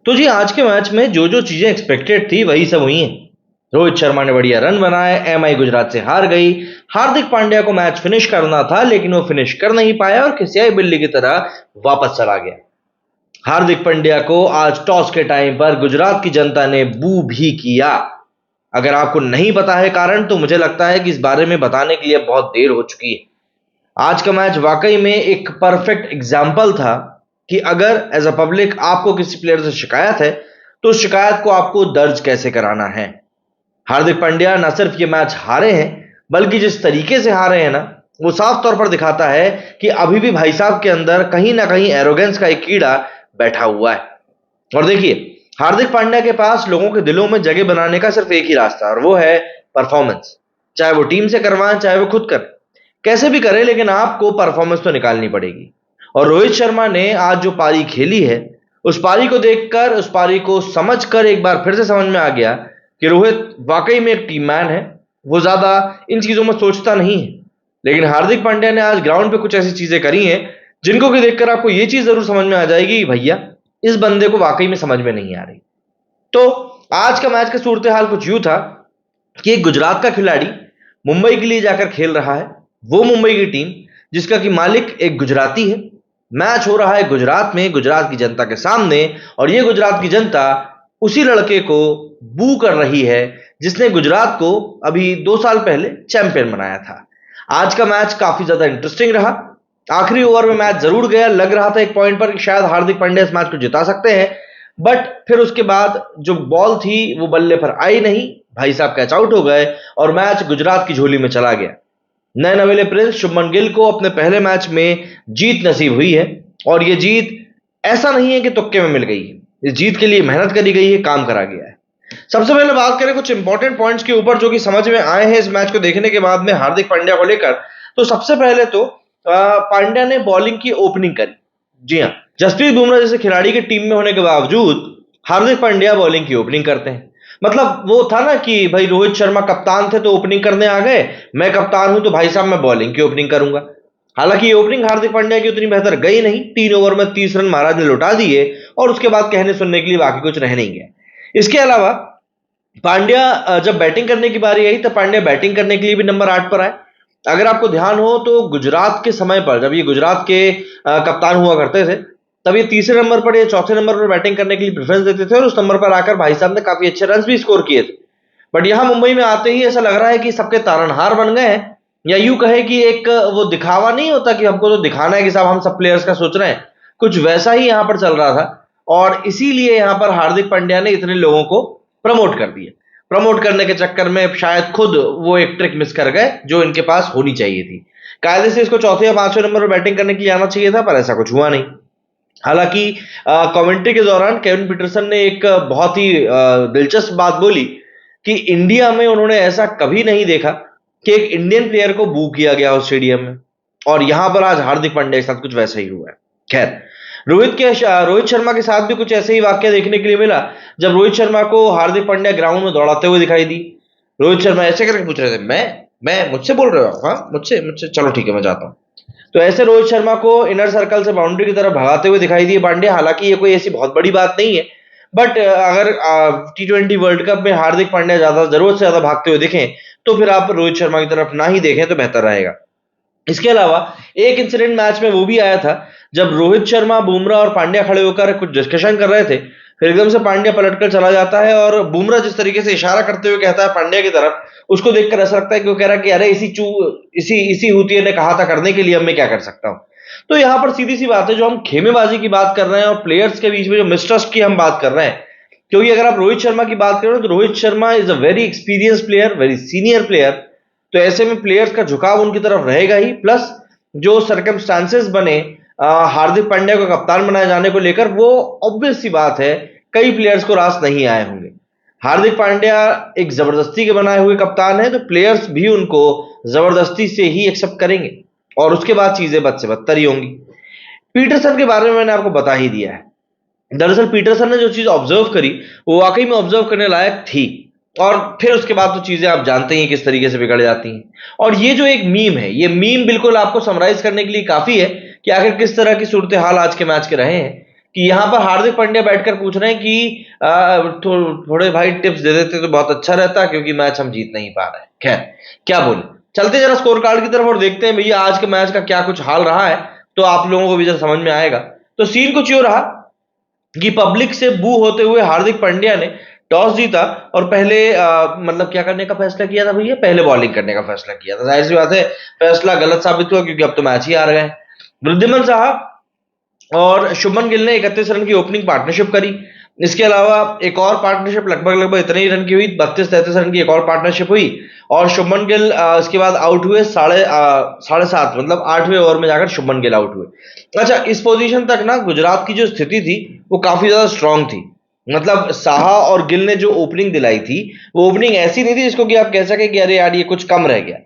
तो जी आज के मैच में जो जो चीजें एक्सपेक्टेड थी वही सब हुई हैं। रोहित शर्मा ने बढ़िया रन बनाए, एमआई गुजरात से हार गई। हार्दिक पांड्या को मैच फिनिश करना था लेकिन वो फिनिश कर नहीं पाया और खिसियाई बिल्ली की तरह वापस चला गया। हार्दिक पांड्या को आज टॉस के टाइम पर गुजरात की जनता ने बू भी किया। अगर आपको नहीं पता है कारण, तो मुझे लगता है कि इस बारे में बताने के लिए बहुत देर हो चुकी है। आज का मैच वाकई में एक परफेक्ट एग्जाम्पल था कि अगर एज अ पब्लिक आपको किसी प्लेयर से शिकायत है तो उस शिकायत को आपको दर्ज कैसे कराना है। हार्दिक पांड्या न सिर्फ ये मैच हारे हैं, बल्कि जिस तरीके से हारे हैं ना, वो साफ तौर पर दिखाता है कि अभी भी भाई साहब के अंदर कहीं ना कहीं एरोगेंस का एक कीड़ा बैठा हुआ है। और देखिए, हार्दिक पांड्या के पास लोगों के दिलों में जगह बनाने का सिर्फ एक ही रास्ता है और वो है परफॉर्मेंस। चाहे वो टीम से करवाएं चाहे वो खुद करें, कैसे भी करें लेकिन आपको परफॉर्मेंस तो निकालनी पड़ेगी। और रोहित शर्मा ने आज जो पारी खेली है, उस पारी को देखकर, उस पारी को समझकर एक बार फिर से समझ में आ गया कि रोहित वाकई में एक टीम मैन है। वो ज्यादा इन चीजों में सोचता नहीं है। लेकिन हार्दिक पांड्या ने आज ग्राउंड पे कुछ ऐसी चीजें करी हैं जिनको कि देखकर आपको ये चीज जरूर समझ में आ जाएगी कि भैया इस बंदे को वाकई में समझ में नहीं आ रही। तो आज का मैच का सूरत हाल कुछ यूं था कि एक गुजरात का खिलाड़ी मुंबई के लिए जाकर खेल रहा है। वो मुंबई की टीम जिसका कि मालिक एक गुजराती है। मैच हो रहा है गुजरात में, गुजरात की जनता के सामने, और ये गुजरात की जनता उसी लड़के को बू कर रही है जिसने गुजरात को अभी 2 साल पहले चैंपियन बनाया था। आज का मैच काफी ज्यादा इंटरेस्टिंग रहा। आखिरी ओवर में मैच जरूर गया, लग रहा था एक पॉइंट पर कि शायद हार्दिक पांड्या इस मैच को जिता सकते हैं, बट फिर उसके बाद जो बॉल थी वो बल्ले पर आई नहीं, भाई साहब कैच आउट हो गए और मैच गुजरात की झोली में चला गया। नए नवेले प्रिंस शुभमन गिल को अपने पहले मैच में जीत नसीब हुई है और ये जीत ऐसा नहीं है कि तुक्के में मिल गई है। इस जीत के लिए मेहनत करी गई है, काम करा गया है। सबसे पहले बात करें कुछ इंपॉर्टेंट पॉइंट्स के ऊपर जो कि समझ में आए हैं इस मैच को देखने के बाद में हार्दिक पांड्या को लेकर। तो सबसे पहले तो पांड्या ने बॉलिंग की ओपनिंग करी। जी हाँ, जसप्रीत बुमराह जैसे खिलाड़ी के टीम में होने के बावजूद हार्दिक पांड्या बॉलिंग की ओपनिंग करते हैं। मतलब वो था ना कि भाई रोहित शर्मा कप्तान थे तो ओपनिंग करने आ गए, मैं कप्तान हूं तो भाई साहब मैं बॉलिंग की ओपनिंग करूंगा। हालांकि ये ओपनिंग हार्दिक पांड्या की उतनी बेहतर गई नहीं। 3 ओवर में 30 रन महाराज ने लौटा दिए और उसके बाद कहने सुनने के लिए बाकी कुछ रह नहीं गया। इसके अलावा पांड्या जब बैटिंग करने की बारी आई तब पांड्या बैटिंग करने के लिए भी नंबर 8 पर आए। अगर आपको ध्यान हो तो गुजरात के समय पर जब ये गुजरात के कप्तान हुआ करते थे, तब ये तीसरे नंबर पर या चौथे नंबर पर बैटिंग करने के लिए प्रेफरेंस देते थे और उस नंबर पर आकर भाई साहब ने काफी अच्छे रन भी स्कोर किए थे। बट यहां मुंबई में आते ही ऐसा लग रहा है कि सबके तारनहार बन गए हैं, या यूं कहे कि एक वो दिखावा नहीं होता कि हमको तो दिखाना है कि साहब हम सब प्लेयर्स का सोच रहे हैं, कुछ वैसा ही यहां पर चल रहा था। और इसीलिए यहां पर हार्दिक पांड्या ने इतने लोगों को प्रमोट कर दिया। प्रमोट करने के चक्कर में शायद खुद वो एक ट्रिक मिस कर गए जो इनके पास होनी चाहिए थी। कायदे से इसको चौथे या पांचवें नंबर पर बैटिंग करने के लिए आना चाहिए था, पर ऐसा कुछ हुआ नहीं। हालांकि कमेंट्री के दौरान केविन पीटरसन ने एक बहुत ही दिलचस्प बात बोली कि इंडिया में उन्होंने ऐसा कभी नहीं देखा कि एक इंडियन प्लेयर को बू किया गया उस स्टेडियम में, और यहां पर आज हार्दिक पांड्या के साथ कुछ वैसा ही हुआ है। खैर, रोहित शर्मा के साथ भी कुछ ऐसे ही वाक्य देखने के लिए मिला जब रोहित शर्मा को हार्दिक पांड्या ग्राउंड में दौड़ाते हुए दिखाई दी। रोहित शर्मा ऐसे करके पूछ रहे थे, मैं मुझसे बोल रहे हो? हाँ, मुझसे मुझसे चलो ठीक है मैं जाता हूँ। तो ऐसे रोहित शर्मा को इनर सर्कल से बाउंड्री की तरफ भगाते हुए दिखाई दिए पांड्या। हालांकि ये कोई ऐसी बहुत बड़ी बात नहीं है, बट अगर T20 वर्ल्ड कप में हार्दिक पांड्या ज्यादा जरूरत से ज्यादा भागते हुए दिखें तो फिर आप रोहित शर्मा की तरफ ना ही देखें तो बेहतर रहेगा। इसके अलावा एक इंसिडेंट मैच में वो भी आया था जब रोहित शर्मा, बुमराह और पांड्या खड़े होकर कुछ डिस्कशन कर रहे थे। फिर एकदम से पांड्या पलटकर चला जाता है और बुमराह जिस तरीके से इशारा करते हुए कहता है पांड्या की तरफ, उसको देखकर ऐसा लगता है कि वो कह रहा है कि अरे इसी इसी हुतिये ने कहा था करने के लिए, अब मैं क्या कर सकता हूं। तो यहां पर सीधी सी बात है, जो हम खेमेबाजी की बात कर रहे हैं और प्लेयर्स के बीच में जो मिसट्रस्ट की हम बात कर रहे हैं, क्योंकि अगर आप रोहित शर्मा की बात करें तो Rohit Sharma is a very experience player, very senior player. तो ऐसे में प्लेयर्स का झुकाव उनकी तरफ रहेगा ही, प्लस जो सर्कमस्टांसेस बने हार्दिक पांड्या को कप्तान बनाए जाने को लेकर, वो ऑब्वियस सी बात है कई प्लेयर्स को रास नहीं आए होंगे। हार्दिक पांड्या एक जबरदस्ती के बनाए हुए कप्तान है, तो प्लेयर्स भी उनको जबरदस्ती से ही एक्सेप्ट करेंगे और उसके बाद चीजें बद से बदतर ही होंगी। पीटरसन के बारे में मैंने आपको बता ही दिया है। दरअसल पीटरसन ने जो चीज ऑब्जर्व करी वो वाकई में ऑब्जर्व करने लायक थी, और फिर उसके बाद तो चीजें आप जानते ही किस तरीके से बिगड़ जाती हैं। और ये जो एक मीम है, ये मीम बिल्कुल आपको समराइज करने के लिए काफी है कि आखिर किस तरह की सूरत हाल आज के मैच के रहे हैं। कि यहाँ पर हार्दिक पांड्या बैठकर पूछ रहे हैं कि थोड़े भाई टिप्स दे देते तो बहुत अच्छा रहता, क्योंकि मैच हम जीत नहीं पा रहे। खैर, क्या बोले, चलते जरा स्कोर कार्ड की तरफ और देखते हैं भैया आज के मैच का क्या कुछ हाल रहा है, तो आप लोगों को भी जरा समझ में आएगा। तो सीन कुछ यूं रहा कि पब्लिक से बू होते हुए हार्दिक पांड्या ने टॉस जीता और पहले मतलब क्या करने का फैसला किया था भैया, पहले बॉलिंग करने का फैसला किया था। जाहिर सी बात है फैसला गलत साबित हुआ, क्योंकि अब तो मैच ही हार गए। वृद्धिमान साहा और शुभमन गिल ने 31 रन की ओपनिंग पार्टनरशिप करी। इसके अलावा एक और पार्टनरशिप लगभग इतने ही रन की हुई, 32-33 रन की एक और पार्टनरशिप हुई और शुभमन गिल इसके बाद आउट हुए साढ़े सात, मतलब 8वें ओवर में जाकर शुभमन गिल आउट हुए। अच्छा, इस पोजीशन तक ना गुजरात की जो स्थिति थी वो काफी ज्यादा स्ट्रांग थी। मतलब साहा और गिल ने जो ओपनिंग दिलाई थी वो ओपनिंग ऐसी नहीं थी जिसको कि आप कह सके कि अरे यार ये कुछ कम रह गया।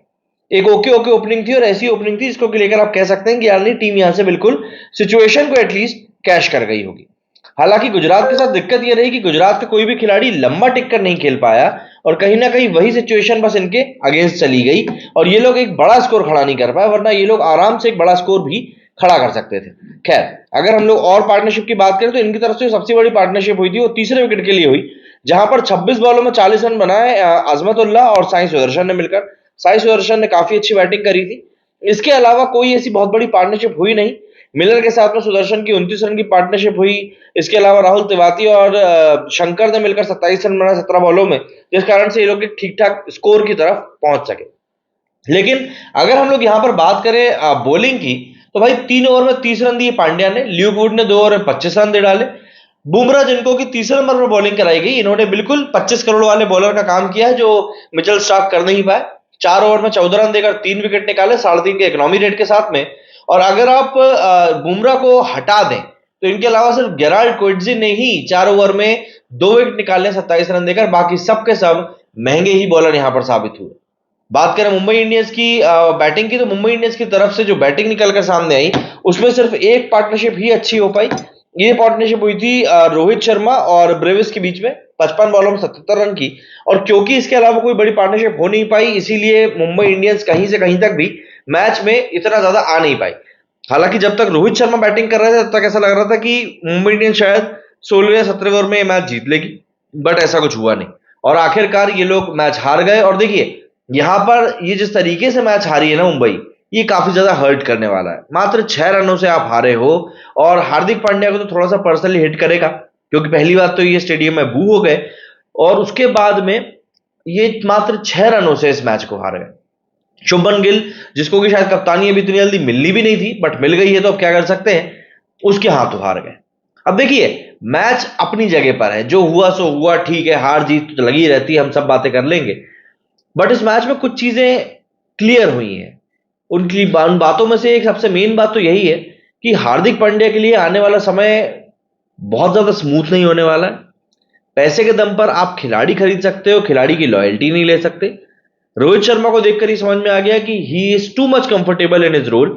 एक ओके ओके ओपनिंग थी और ऐसी ओपनिंग थी जिसको लेकर आप कह सकते हैं कि यार नहीं, टीम यहां से बिल्कुल सिचुएशन को एटलीस्ट कैश कर गई होगी। हालांकि गुजरात के साथ दिक्कत यह रही कि गुजरात का कोई भी खिलाड़ी लंबा टिक कर नहीं खेल पाया और कहीं ना कहीं वही सिचुएशन बस इनके अगेंस्ट चली गई और ये लोग एक बड़ा स्कोर खड़ा नहीं कर पाए, वरना ये लोग आराम से एक बड़ा स्कोर भी खड़ा कर सकते थे। खैर, अगर हम लोग और पार्टनरशिप की बात करें तो इनकी तरफ से सबसे बड़ी पार्टनरशिप हुई थी वो तीसरे विकेट के लिए हुई, जहां पर 26 बॉलों में 40 रन बनाए अजमतुल्लाह और साई सुदर्शन ने मिलकर। साई सुदर्शन ने काफी अच्छी बैटिंग करी थी। इसके अलावा कोई ऐसी बहुत बड़ी पार्टनरशिप हुई नहीं। मिलर के साथ में सुदर्शन की 29 रन की पार्टनरशिप हुई। इसके अलावा राहुल तिवारी और शंकर ने मिलकर 27 रन बनाए 17 बॉलों में, जिस कारण से ये लोग ठीक ठाक स्कोर की तरफ पहुंच सके। लेकिन अगर हम लोग यहां पर बात करें बॉलिंग की, तो भाई 3 ओवर में 30 रन दिए पांड्या ने, ल्यूक वुड ने 2 ओवर में 25 रन दे डाले। बुमराह जिनको कि तीसरे नंबर पर बॉलिंग कराई गई, इन्होंने बिल्कुल 25 करोड़ वाले बॉलर का काम किया जो मिचेल स्टार्क कर नहीं पाए। 4 ओवर में 14 रन देकर 3 विकेट निकाले 3.5 के इकोनॉमी रेट के साथ में। और अगर आप बुमराह को हटा दें तो इनके अलावा सिर्फ गेराल्ड कोएट्जी ने ही 4 ओवर में 2 विकेट निकाले 27 रन देकर, बाकी सब के सब महंगे ही बॉलर यहां पर साबित हुए। बात करें मुंबई इंडियंस की बैटिंग की, तो मुंबई इंडियंस की तरफ से जो बैटिंग निकलकर सामने आई उसमें सिर्फ एक पार्टनरशिप ही अच्छी हो पाई। ये पार्टनरशिप हुई थी रोहित शर्मा और ब्रेविस के बीच में, 55 बॉलों में 77 रन की। और क्योंकि इसके अलावा कोई बड़ी पार्टनरशिप हो नहीं पाई, इसीलिए मुंबई इंडियंस कहीं से कहीं तक भी मैच में इतना ज्यादा आ नहीं पाई। हालांकि जब तक रोहित शर्मा बैटिंग कर रहे थे तब तक ऐसा लग रहा था कि मुंबई इंडियंस शायद 16 या 17 ओवर में मैच जीत लेगी, बट ऐसा कुछ हुआ नहीं और आखिरकार ये लोग मैच हार गए। और देखिए यहां पर ये जिस तरीके से मैच हारी है ना मुंबई, ये काफी ज्यादा हर्ट करने वाला है। मात्र 6 रनों से आप हारे हो और हार्दिक पांड्या को तो थोड़ा सा पर्सनली हिट करेगा, क्योंकि पहली बात तो ये स्टेडियम में बू हो गए और उसके बाद में ये मात्र 6 रनों से इस मैच को हार गए। शुभमन गिल, जिसको कि शायद कप्तानी अभी इतनी जल्दी मिलनी भी नहीं थी, बट मिल गई है तो अब क्या कर सकते हैं, उसके हाथों हार गए। अब देखिए मैच अपनी जगह पर है, जो हुआ सो हुआ, ठीक है, हार जीत तो लगी रहती है, हम सब बातें कर लेंगे। बट इस मैच में कुछ चीजें क्लियर हुई हैं। उन बातों में से एक सबसे मेन बात तो यही है कि हार्दिक पांड्या के लिए आने वाला समय बहुत ज्यादा स्मूथ नहीं होने वाला है। पैसे के दम पर आप खिलाड़ी खरीद सकते हो, खिलाड़ी की लॉयल्टी नहीं ले सकते। रोहित शर्मा को देखकर ही समझ में आ गया कि he is too much comfortable in his role,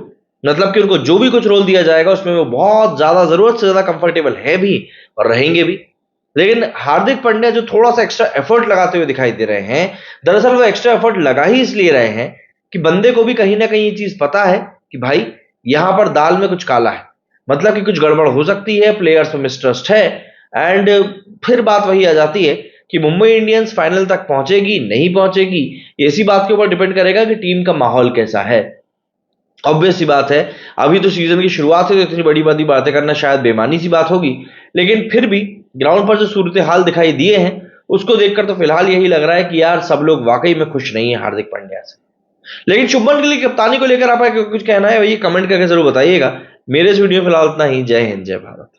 मतलब कि उनको जो भी कुछ रोल दिया जाएगा उसमें वो बहुत ज्यादा, जरूरत से ज्यादा कंफर्टेबल है भी और रहेंगे भी। लेकिन हार्दिक पांड्या जो थोड़ा सा एक्स्ट्रा एफर्ट लगाते हुए दिखाई दे रहे हैं, दरअसल वो एक्स्ट्रा एफर्ट लगा ही इसलिए रहे हैं कि बंदे को भी कहीं ना कहीं ये चीज पता है कि भाई यहां पर दाल में कुछ काला है, मतलब कि कुछ गड़बड़ हो सकती है, प्लेयर्स में मिसट्रस्ट है। एंड फिर बात वही आ जाती है कि मुंबई इंडियंस फाइनल तक पहुंचेगी नहीं पहुंचेगी, ये इसी बात के ऊपर डिपेंड करेगा कि टीम का माहौल कैसा है। ऑब्वियस सी बात है, अभी तो सीजन की शुरुआत है तो इतनी बड़ी बड़ी बातें करना शायद बेमानी सी बात होगी, लेकिन फिर भी ग्राउंड पर जो सूरत हाल दिखाई दिए हैं उसको देखकर तो फिलहाल यही लग रहा है कि यार सब लोग वाकई में खुश नहीं है हार्दिक पांड्या से। लेकिन शुभमन गिल की कप्तानी को लेकर आपका कुछ कहना है, वही कमेंट करके जरूर बताइएगा। मेरे इस वीडियो फिलहाल इतना ही। जय हिंद, जय भारत।